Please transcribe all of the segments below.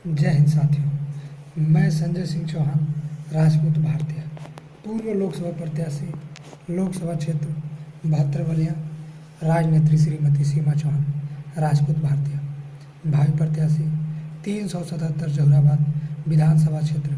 जय हिंद साथियों, मैं संजय सिंह चौहान, राजपूत भारतीय, पूर्व लोकसभा प्रत्याशी, लोकसभा क्षेत्र 72 बलिया, राजनेत्री श्रीमती सीमा चौहान, राजपूत भारतीय, भावी प्रत्याशी 377 जहुराबाद विधानसभा क्षेत्र,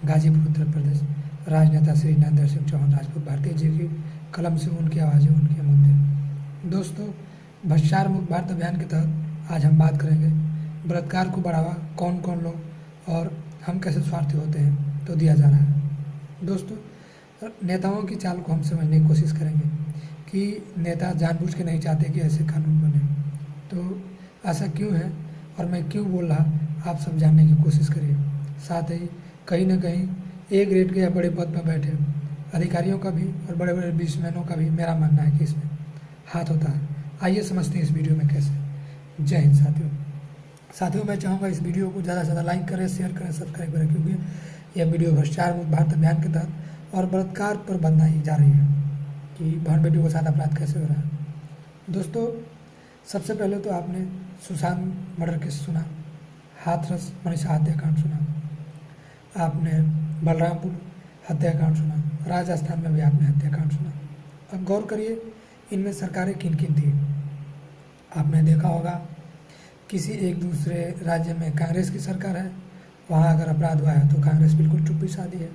गाजीपुर उत्तर प्रदेश, राजनेता श्री नरेंद्र सिंह चौहान, राजपूत भारतीय, जिनकी कलम से उनकी आवाज़ें, उनके मुद्दे। दोस्तों, भ्रष्टाचार मुक्त भारत अभियान के तहत आज हम बात करेंगे बलात्कार को बढ़ावा कौन कौन लोग और हम कैसे स्वार्थी होते हैं तो दिया जा रहा है। दोस्तों, नेताओं की चाल को हम समझने की कोशिश करेंगे कि नेता जानबूझ के नहीं चाहते कि ऐसे कानून बने, तो ऐसा क्यों है और मैं क्यों बोल रहा, आप सब जानने की कोशिश करिए। साथ ही कहीं ना कहीं ए ग्रेड के या बड़े पद पर बैठे अधिकारियों का भी और बड़े बड़े बिजनेसमैनों का भी मेरा मानना है कि इसमें हाथ होता है। आइए समझते हैं इस वीडियो में कैसे। जय हिंद साथियों, मैं चाहूँगा इस वीडियो को ज़्यादा से ज़्यादा लाइक करें, शेयर करें, सब्सक्राइब करें, क्योंकि यह वीडियो भ्रष्टाचार मुक्त भारत अभियान के तहत और बलात्कार पर बनाई जा रही है कि बहन बेटियों के साथ अपराध कैसे हो रहा है। दोस्तों, सबसे पहले तो आपने सुशांत मर्डर केस सुना, हाथरस मनीषा हत्याकांड सुना, आपने बलरामपुर हत्याकांड सुना, राजस्थान में भी आपने हत्याकांड सुना। अब गौर करिए, इनमें सरकारें किन किन थी। आपने देखा होगा किसी एक दूसरे राज्य में कांग्रेस की सरकार है, वहाँ अगर अपराध हुआ है तो कांग्रेस बिल्कुल चुप्पी साधी है।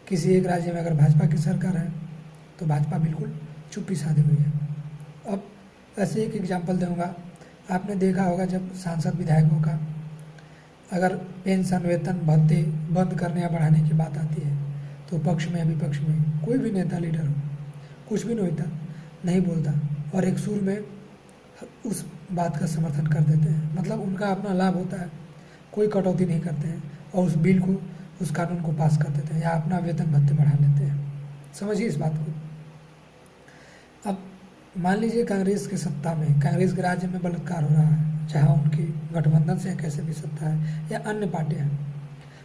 किसी एक राज्य में अगर भाजपा की सरकार है तो भाजपा बिल्कुल चुप्पी साधी हुई है। अब ऐसे एक एग्जाम्पल दूंगा। आपने देखा होगा जब सांसद विधायकों का अगर पेंशन, वेतन, भत्ते बंद करने या बढ़ाने की बात आती है तो पक्ष में विपक्ष में कोई भी नेता लीडर हो, कुछ भी नहीं होता, नहीं बोलता और एक सुर में उस बात का समर्थन कर देते हैं। मतलब उनका अपना लाभ होता है, कोई कटौती नहीं करते हैं और उस बिल को, उस कानून को पास कर देते हैं या अपना वेतन भत्ते बढ़ा लेते हैं। समझिए इस बात को। अब मान लीजिए कांग्रेस की सत्ता में, कांग्रेस के राज्य में बलात्कार हो रहा है, जहाँ उनकी गठबंधन से कैसे भी सत्ता है या अन्य पार्टियाँ हैं,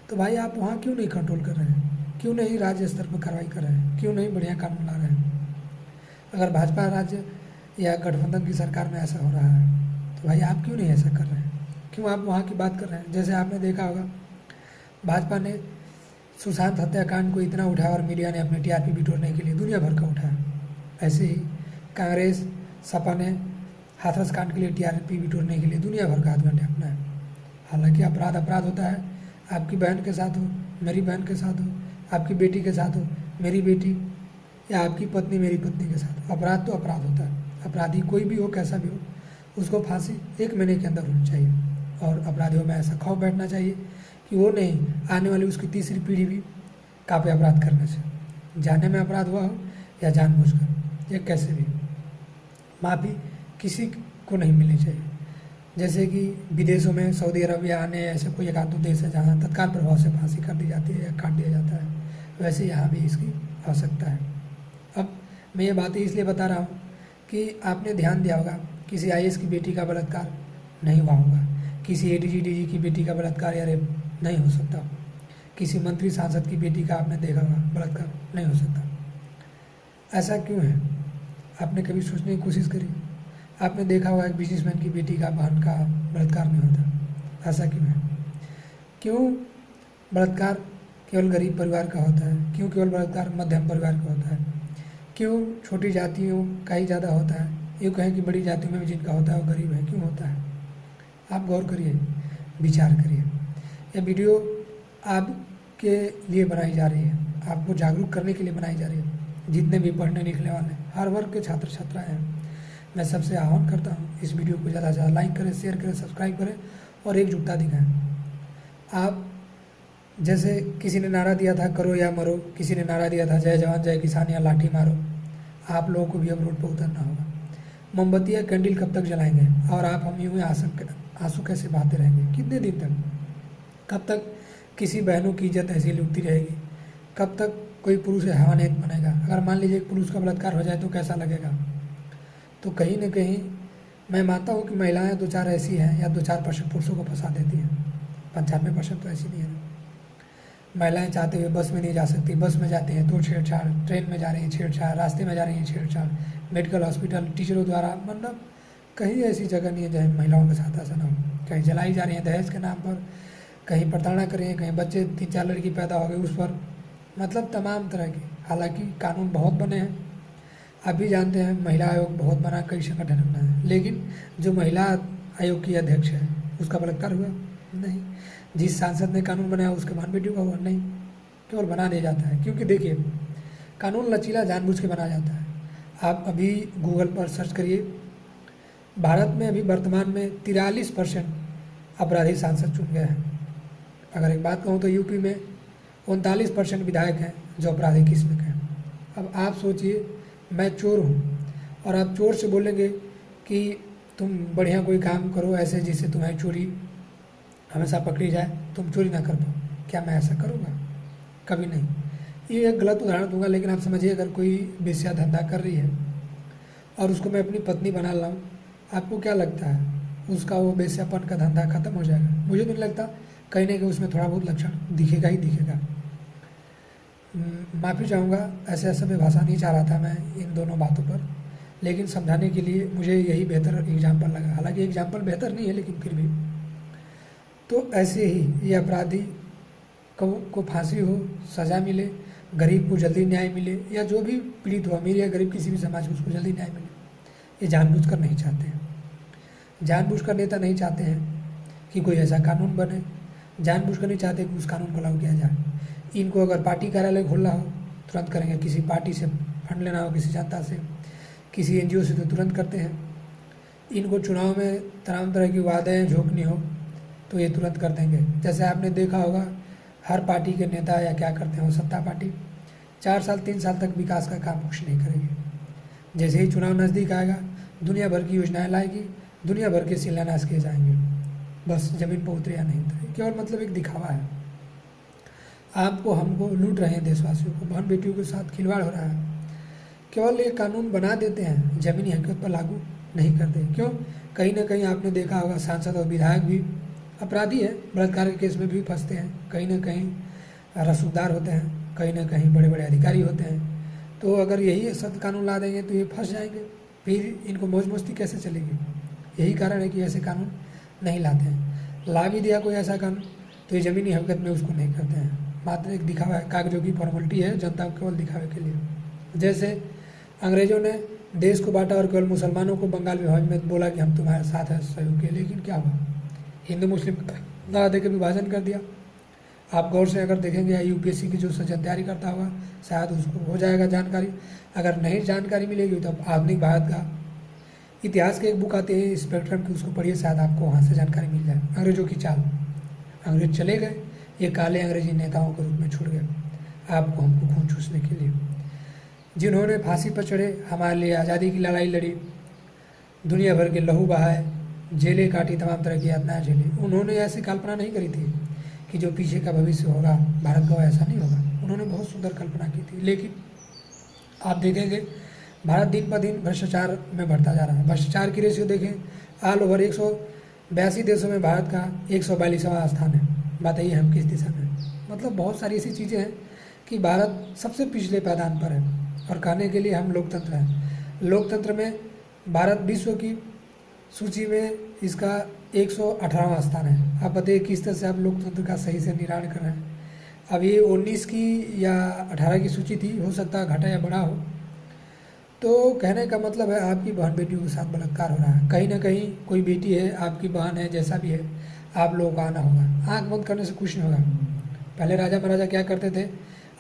तो भाई आप वहाँ क्यों नहीं कंट्रोल कर रहे हैं? क्यों नहीं राज्य स्तर पर कार्रवाई कर रहे हैं? क्यों नहीं बढ़िया कानून ला रहे हैं? अगर भाजपा राज्य या गठबंधन की सरकार में ऐसा हो रहा है तो भाई आप क्यों नहीं ऐसा कर रहे हैं? क्यों आप वहाँ की बात कर रहे हैं? जैसे आपने देखा होगा भाजपा ने सुशांत हत्याकांड को इतना उठाया और मीडिया ने अपने टीआरपी बिटोरने के लिए दुनिया भर का उठाया। ऐसे ही कांग्रेस, सपा ने हाथरस कांड के लिए टीआरपी बिटोरने के लिए दुनिया भर का हथकंडे अपनाए। हालांकि अपराध अपराध होता है। आपकी बहन के साथ हो, मेरी बहन के साथ हो, आपकी बेटी के साथ हो, मेरी बेटी, या आपकी पत्नी मेरी पत्नी के साथ, अपराध तो अपराध होता है। अपराधी कोई भी हो, कैसा भी हो, उसको फांसी 1 महीने के अंदर होनी चाहिए और अपराधियों में ऐसा खौफ बैठना चाहिए कि वो नहीं, आने वाली उसकी तीसरी पीढ़ी भी काफ़ी अपराध करने से, जाने में अपराध हुआ हो या जानबूझकर, या कैसे भी, माफ़ी किसी को नहीं मिलनी चाहिए। जैसे कि विदेशों में सऊदी अरबिया आने ऐसे कोई एक आध दो देश है जहाँ तत्काल प्रभाव से फांसी कर दी जाती है या काट दिया जाता है, वैसे यहाँ भी इसकी आवश्यकता है। अब मैं ये बातें इसलिए बता रहा हूँ कि आपने ध्यान दिया होगा किसी आईएएस की बेटी का बलात्कार नहीं हुआ होगा, किसी एडीजी डीजी की बेटी का बलात्कार या रेप नहीं हो सकता, किसी मंत्री सांसद की बेटी का आपने देखा होगा बलात्कार नहीं हो सकता। ऐसा क्यों है? आपने कभी सोचने की कोशिश करी? आपने देखा होगा एक बिजनेसमैन की बेटी का, बहन का बलात्कार नहीं होता। ऐसा क्यों है? क्यों बलात्कार केवल गरीब परिवार का होता है? क्यों केवल बलात्कार मध्यम परिवार का होता है? क्यों छोटी जातियों का ही ज़्यादा होता है? यूँ कहें कि बड़ी जातियों में भी जिनका होता है वो गरीब है, क्यों होता है? आप गौर करिए, विचार करिए। यह वीडियो आपके लिए बनाई जा रही है, आपको जागरूक करने के लिए बनाई जा रही है। जितने भी पढ़ने लिखने वाले हर वर्ग के छात्र छात्राएँ हैं, मैं सबसे आह्वान करता हूँ इस वीडियो को ज़्यादा से ज़्यादा लाइक करें, शेयर करें, सब्सक्राइब करें और एकजुटता दिखाएँ। आप जैसे किसी ने नारा दिया था करो या मरो, किसी ने नारा दिया था जय जवान जय किसान या लाठी मारो, आप लोगों को भी अब रोड पर उतरना होगा। मोमबत्ती या कैंडल कब तक जलाएंगे और आप हम यूँ आंसू कैसे बहाते रहेंगे? कितने दिन तक? कब तक किसी बहनों की इज्जत ऐसी लुटती रहेगी? कब तक कोई पुरुष हैवानियत बनेगा? अगर मान लीजिए एक पुरुष का बलात्कार हो जाए तो कैसा लगेगा? तो कहीं ना कहीं मैं मानता हूँ कि महिलाएं 2-4 ऐसी हैं या 2-4% पुरुषों को फंसा देती हैं, 95% तो ऐसी नहीं है। महिलाएं चाहते हुए बस में नहीं जा सकती, बस में जाते हैं तो छेड़छाड़, ट्रेन में जा रही हैं छेड़छाड़, रास्ते में जा रही हैं छेड़छाड़, मेडिकल हॉस्पिटल, टीचरों द्वारा, मतलब कहीं ऐसी जगह नहीं है जहाँ महिलाओं के साथ ऐसा ना हो। कहीं जलाई जा रही हैं दहेज के नाम पर, कहीं प्रताड़ना करें, कहीं बच्चे 3-4 लड़की पैदा हो गई उस पर, मतलब तमाम तरह के। हालांकि कानून बहुत बने हैं, आप भी जानते हैं महिला आयोग बहुत बना, कई संगठन बनाए, लेकिन जो महिला आयोग की अध्यक्ष है उसका बलात्कार हुआ नहीं, जिस सांसद ने कानून बनाया उसके बहन बेटियों का हुआ नहीं, केवल बना दिया जाता है। क्योंकि देखिए कानून लचीला जानबूझ के बनाया जाता है। आप अभी गूगल पर सर्च करिए, भारत में अभी वर्तमान में 43% अपराधी सांसद चुन गए हैं। अगर एक बात कहूँ तो यूपी में 39% विधायक हैं जो अपराधी किस्म के हैं। अब आप सोचिए, मैं चोर हूँ और आप चोर से बोलेंगे कि तुम बढ़िया कोई काम करो ऐसे जिससे तुम्हारी चोरी हमेशा पकड़ी जाए, तुम चोरी ना कर पाओ, क्या मैं ऐसा करूँगा? कभी नहीं। ये एक गलत उदाहरण दूंगा, लेकिन आप समझिए अगर कोई वेश्या धंधा कर रही है और उसको मैं अपनी पत्नी बना लाऊं, आपको क्या लगता है उसका वो वेश्यापन का धंधा खत्म हो जाएगा? मुझे तो नहीं लगता, कहीं ना कहीं उसमें थोड़ा बहुत लक्षण दिखेगा ही दिखेगा। माफ़ी चाहूँगा, ऐसे ऐसे में भाषा नहीं चाह रहा था मैं इन दोनों बातों पर, लेकिन समझाने के लिए मुझे यही बेहतर एग्जाम्पल लगा। हालांकि एग्जाम्पल बेहतर नहीं है, लेकिन फिर भी। तो ऐसे ही ये अपराधी को फांसी हो, सज़ा मिले, गरीब को जल्दी न्याय मिले, या जो भी पीड़ित हो, अमीर या गरीब किसी भी समाज को, उसको जल्दी न्याय मिले, ये जानबूझकर नहीं चाहते हैं। जानबूझकर नेता नहीं चाहते हैं कि कोई ऐसा कानून बने, जानबूझकर नहीं चाहते कि उस कानून को लागू किया जाए। इनको अगर पार्टी कार्यालय खोलना हो तुरंत करेंगे, किसी पार्टी से फंड लेना हो, किसी जनता से, किसी एनजीओ से, तो तुरंत करते हैं। इनको चुनाव में तमाम तरह की वादें झोंकनी हो तो ये तुरंत कर देंगे। जैसे आपने देखा होगा हर पार्टी के नेता या क्या करते हैं, वो सत्ता पार्टी 4 साल 3 साल तक विकास का काम कुछ नहीं करेगी। जैसे ही चुनाव नज़दीक आएगा दुनिया भर की योजनाएं लाएगी, दुनिया भर के शिलान्यास किए जाएंगे, बस ज़मीन पर उतरे या नहीं उतरे, केवल मतलब एक दिखावा है। आपको हमको लूट रहे हैं, देशवासियों को, बहन बेटियों के साथ खिलवाड़ हो रहा है। केवल ये कानून बना देते हैं, ज़मीनी हकीकत पर लागू नहीं करते। क्यों? कहीं ना कहीं आपने देखा होगा सांसद और विधायक भी अपराधी है, बलात्कार के केस में भी फंसते हैं, कहीं ना कहीं रसूखदार होते हैं, कहीं ना कहीं बड़े बड़े अधिकारी होते हैं। तो अगर यही सख्त कानून ला देंगे तो ये फंस जाएंगे, फिर इनको मौज मस्ती कैसे चलेगी? यही कारण है कि ऐसे कानून नहीं लाते हैं। ला भी दिया कोई ऐसा कानून तो ये ज़मीनी हकीकत में उसको नहीं करते हैं, मात्र एक दिखावा है, कागजों की फॉर्मेलिटी है, जनता को केवल दिखावे के लिए। जैसे अंग्रेजों ने देश को बांटा और केवल मुसलमानों को बंगाल विभाजन में बोला कि हम तुम्हारे साथ हैं सहयोग के, लेकिन क्या हुआ? हिंदू मुस्लिम ना देकर विभाजन कर दिया। आप गौर से अगर देखेंगे या यूपीएससी की जो सजन तैयारी करता होगा शायद उसको हो जाएगा जानकारी। अगर नहीं जानकारी मिलेगी तो आधुनिक भारत का इतिहास की एक बुक आती है स्पेक्ट्रम की, उसको पढ़िए, शायद आपको वहाँ से जानकारी मिल जाए। अंग्रेजों की चाल, अंग्रेज चले गए, ये काले अंग्रेजी नेताओं के रूप में छुड़ गए आपको हमको खून चूसने के लिए। जिन्होंने फांसी पर चढ़े, हमारे लिए आज़ादी की लड़ाई लड़ी, दुनिया भर के लहू बहाए, जेलें काटी, तमाम तरह की यातनाएं झेली, उन्होंने ऐसी कल्पना नहीं करी थी कि जो पीछे का भविष्य होगा भारत का ऐसा नहीं होगा। उन्होंने बहुत सुंदर कल्पना की थी, लेकिन आप देखेंगे भारत दिन पर दिन भ्रष्टाचार में बढ़ता जा रहा है। भ्रष्टाचार की रेशियो देखें, ऑल ओवर 182 देशों में भारत का 142वां स्थान है। बताइए हम किस दिशा में? मतलब बहुत सारी ऐसी चीज़ें हैं कि भारत सबसे पिछले पायदान पर है, और कहने के लिए हम लोकतंत्र हैं। लोकतंत्र में भारत विश्व की सूची में इसका 118वां स्थान है। आप बताइए किस तरह से आप लोकतंत्र का सही से निर्माण कर रहे हैं। अब ये 19 की या 18 की सूची थी, हो सकता है घटा या बढ़ा हो। तो कहने का मतलब है आपकी बहन बेटियों के साथ बलात्कार हो रहा है। कहीं ना कहीं कोई बेटी है, आपकी बहन है, जैसा भी है, आप लोगों को आना होगा। आँख बंद करने से कुछ नहीं होगा। पहले राजा महाराजा क्या करते थे,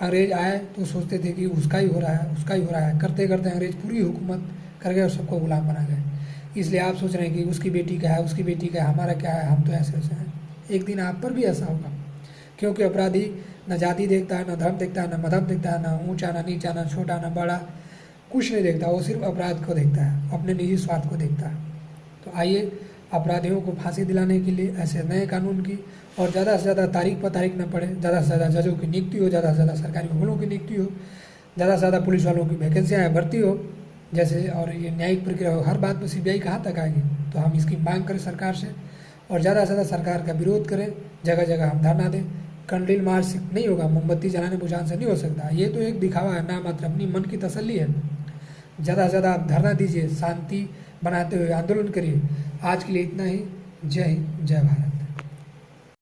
अंग्रेज आए तो सोचते थे कि उसका ही हो रहा है, उसका ही हो रहा है, करते करते अंग्रेज पूरी हुकूमत कर गए और सबको गुलाम बना गए। इसलिए आप सोच रहे हैं कि उसकी बेटी का है, उसकी बेटी का है, हमारा क्या है, हम तो ऐसे ऐसे हैं। एक दिन आप पर भी ऐसा होगा, क्योंकि अपराधी न जाति देखता है, न धर्म देखता है, न मधर्म देखता है, न ऊंचा न नीचा, न छोटा न बड़ा, कुछ नहीं देखता। वो सिर्फ अपराध को देखता है, अपने निजी स्वार्थ को देखता है। तो आइए अपराधियों को फांसी दिलाने के लिए ऐसे नए कानून की, और ज़्यादा से ज़्यादा तारीख पर तारीख न पड़े, ज़्यादा से ज़्यादा जजों की नियुक्ति हो, ज़्यादा से ज़्यादा सरकारी अमलों की नियुक्ति हो, ज़्यादा से ज़्यादा पुलिस वालों की वैकेंसियाँ भर्ती हो जैसे, और ये न्यायिक प्रक्रिया हो। हर बात पर सीबीआई कहाँ तक आएगी? तो हम इसकी मांग करें सरकार से, और ज़्यादा से ज़्यादा सरकार का विरोध करें, जगह जगह हम धरना दें। कंडील मार्च से नहीं होगा, मोमबत्ती जलाने बुझाने से नहीं हो सकता। ये तो एक दिखावा है, ना मात्र अपनी मन की तसल्ली है। ज़्यादा से ज़्यादा आप धरना दीजिए, शांति बनाते हुए आंदोलन करिए। आज के लिए इतना ही। जय हिंद, जय भारत।